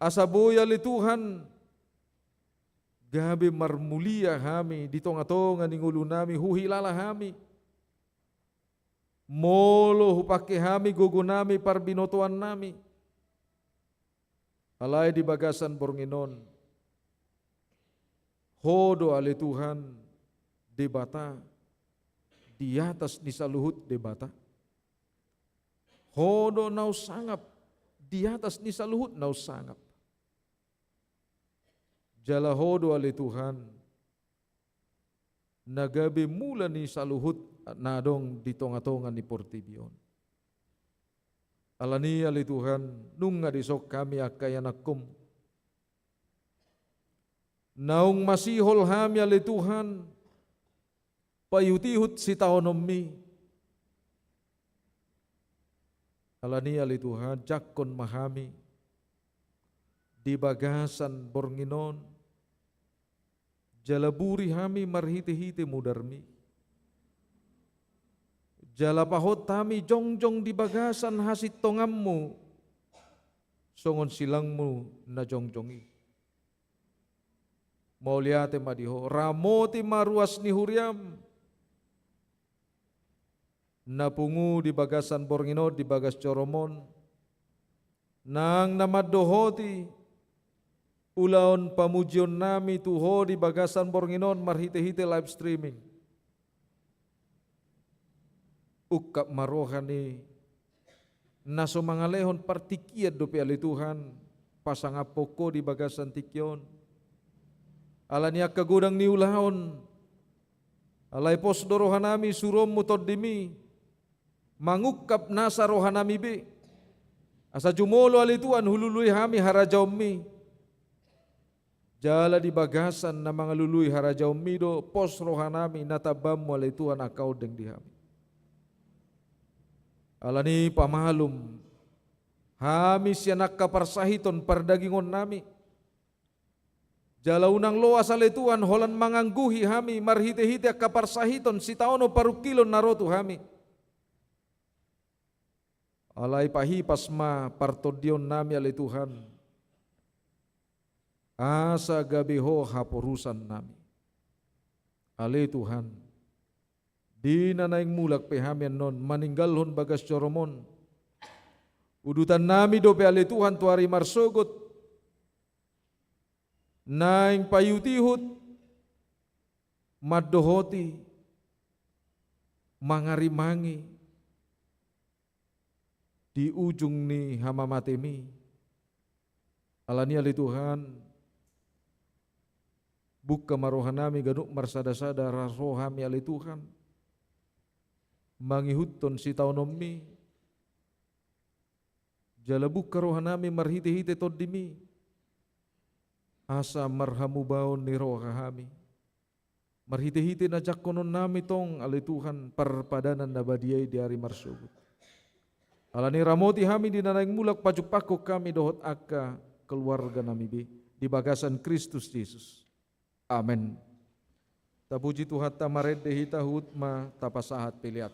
asaboy ali Tuhan gabi marmulia kami di tonga-tonga ning ulo nami huhilala kami molo hupake kami gugu nami parbinotoan nami alay di bagasan bornginon Hodo ale Tuhan debata di atas ni saluhut debata. Hodo nau sangap di atas ni saluhut nau sangap. Jala hodo ale Tuhan nagabe mula ni saluhut nadong di tonga-tonga ni Portibion. Alani ali Tuhan nunga disok kami akayanakum. Naung masihol hami ali Tuhan payutihut si taonommi. Alani ali Tuhan jakon mahami di bagasan bornginon jalaburi hami marhite-hite mudarmi. Jala pahot tami jongjong di bagasan hasit tongammu, songon silangmu na jongjongi. Mauliate madiho, ramoti maruas ni huriam, napungu di bagasan borngino di bagas coromon, nang namadohoti, ulaon pamujion nami tuho di bagasan bornginon marhite-hite live streaming. Ukap marohani naso mangalehon partikiat dope ali Tuhan pasang apoko di bagasan tikyon alania kagudang ni ulahon alai pos dorohanami surom mutod dimi mangukap nasa rohanami be asa jumolo ali Tuhan hulului hami harajawmi jala di bagasan na mga lului harajawmi do pos rohanami natabam mo ali Tuhan akau deng dihami. Alani pamalum hami sianak kaparsahiton pardagingon nami jala unang loas ale Tuhan holan mangangguhi hami marhite-hite kaparsahiton si taono parukilon narotu hami alai pahipas ma partodion nami ale Tuhan asa gabiho haporusan nami ale Tuhan di nanaing mulak pehamian non maninggalhon bagas coromon. Udutan nami dope ale Tuhan tuari marsogot. Naing payutihut madohoti mangarimangi di ujung ni hamamatemi. Alani ale Tuhan buka marohanami ganuk marsada-sada rasohami ale Tuhan. Mangihuton si taonommi jalabuk karohanami marhite-hite toddimi asa marhamu baon ni rohahami marhite-hite na jakkonon nami tong ali Tuhan parpadanan na badiyay di hari marsugut alani ramoti hami di nanaing mulak pajupako kami dohot akka keluarga nami di bagasan Kristus Yesus. Amen. Tapuji Tuhan tamared dehita hutma tapasahat piliat.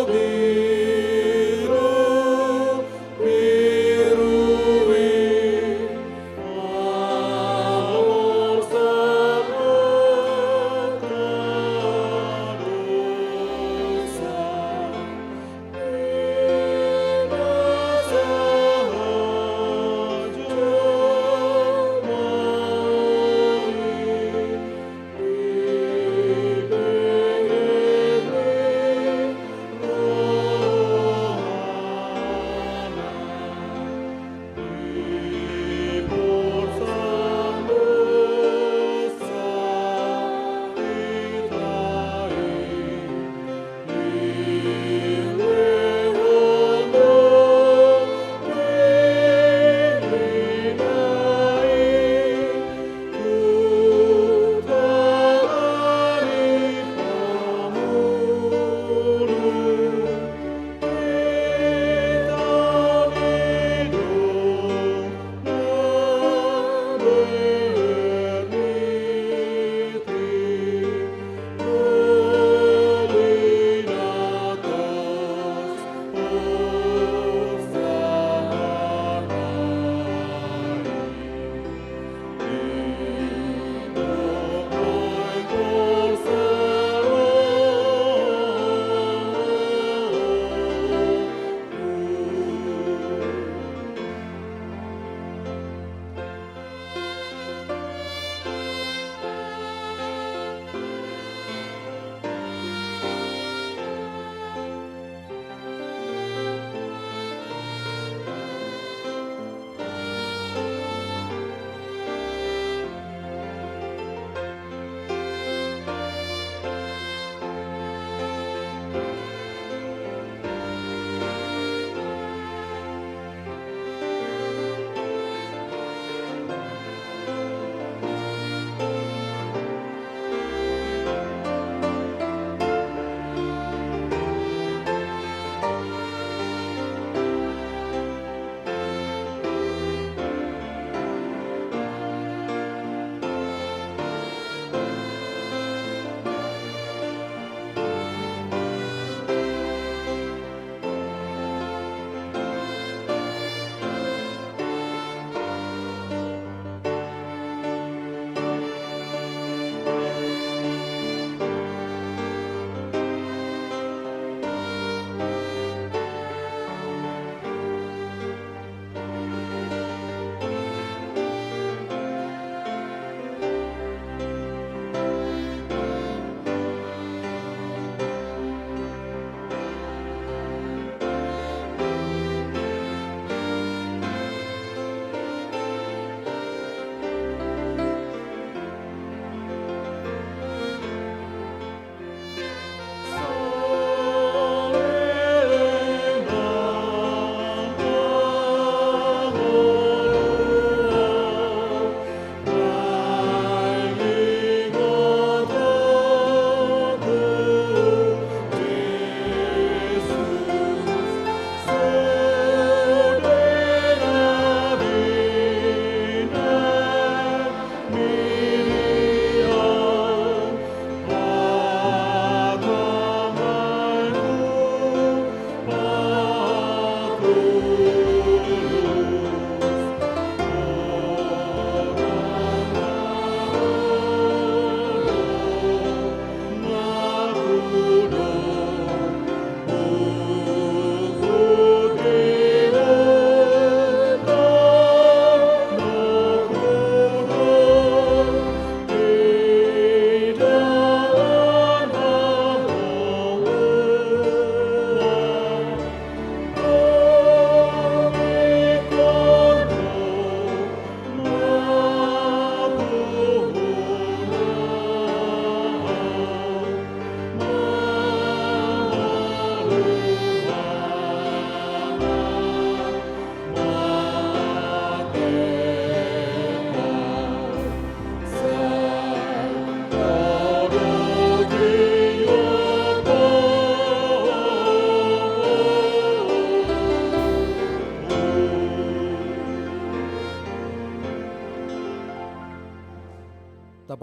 Biru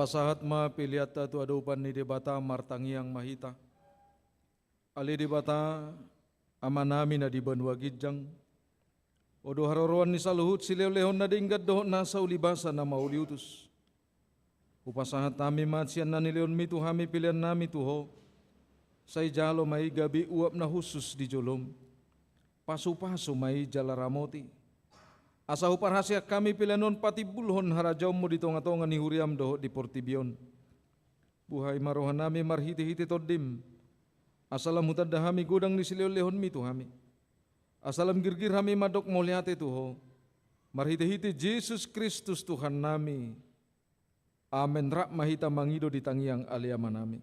pasahat ma piliata tu adupan ni debata martangiang mahita. Ali debata amanami na di banwa gidjang. Odo haroroan ni saluhut sileo-lehon na dinggat dohon na sa ulibasa na mauliutus. Upasahat nami matsian na nileon mi tuhami pilihan nami tuho. Say jalo may gabi uap na husus di jolom. Pasu-pasu may jalaramoti. Asa uparhasya kami pilanon pati bulhon harajaw mo di tonga-tonga ni huriam doho di Portibion. Buhay marohan nami marhiti-hiti todim. Asalam hutad dahami gudang ni sileo-lehon mi tuhami. Asalam girgir hami madok moliate tuho. Marhiti-hiti Jesus Kristus Tuhan nami. Amen rak mahita mangido di tangiang aliama nami.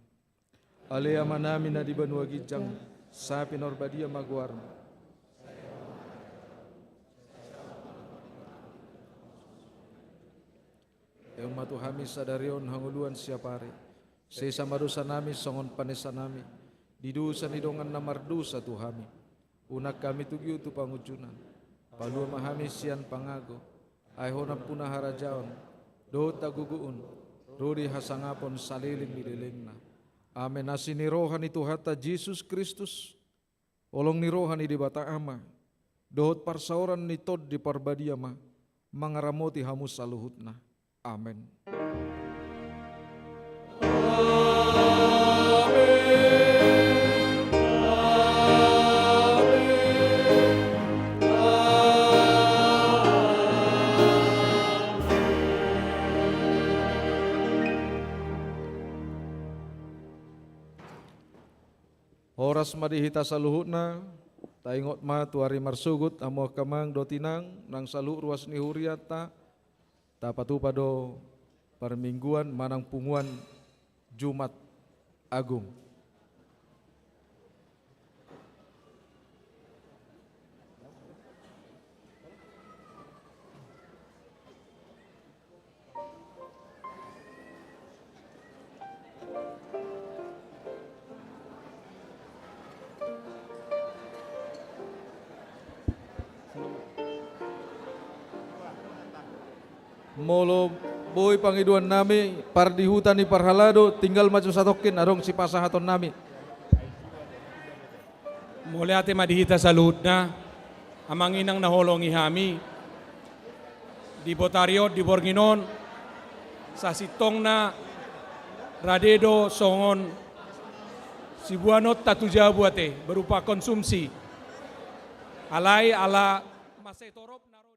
Aliama nami na di banua gijang. Sapi norbadia maguar. Yang matu hami sadarion hanguluan siapare. Sesa madosa nami songon panesa nami. Didusa nidongan namar dosa tuhami. Unak kami tugiu tu pangujunan. Palua mahami sian pangago. Aihona punah harajaon. Do taguguun. Rodi hasangapon saliling mililingna. Amen asini rohani Tuhata Jesus Kristus. Olong ni rohani di bata ama. Dohot parsauran ni tod di parbadiama. Mangaramoti hamu saluhutna. Amen. Horas madihita saluhutna, taingot ma tuari marsugut amo kamang dotinang nang salu ruas ni huriata, tapatu pado permingguan manang punguan Jumat Agung. Molo boy pangiduan nami pardi hutan ni parhalado tinggal maju satokin arong si pasahaton nami. Muli ate madihita sa luhod na amang inang naholongi hami. Di Botario, di Borginon, sa sitong na radedo songon sibuanot tatujabu ate berupa konsumsi. Alay ala masetorop naro